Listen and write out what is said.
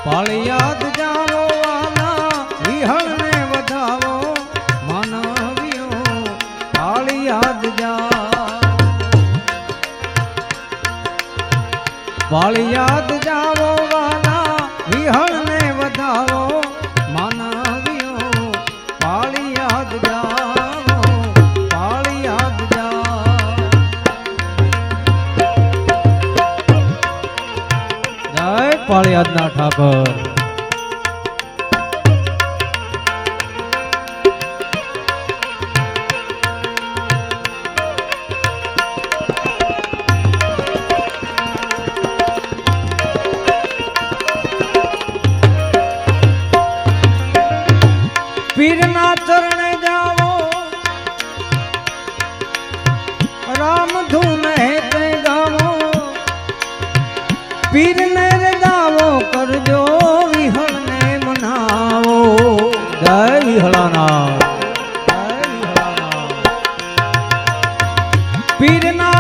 પાળિયાદ જાવો વાલા વિહળ ને વધાવો માનવીઓ પાળિયાદ જા પાળિયાદ જાવો વાલા વિહળ ને વધાવો માનવીઓ પાળિયાદ જાવો પાળિયાદ જા જય પાળિયાદ ના ઠાકર પીરના ચરણે જાવો રામ ધૂન હેતે ગાવો પીરને રજાવો કરજો વિહળને મનાવો જય વિહળાના જય વિહળાના પીરના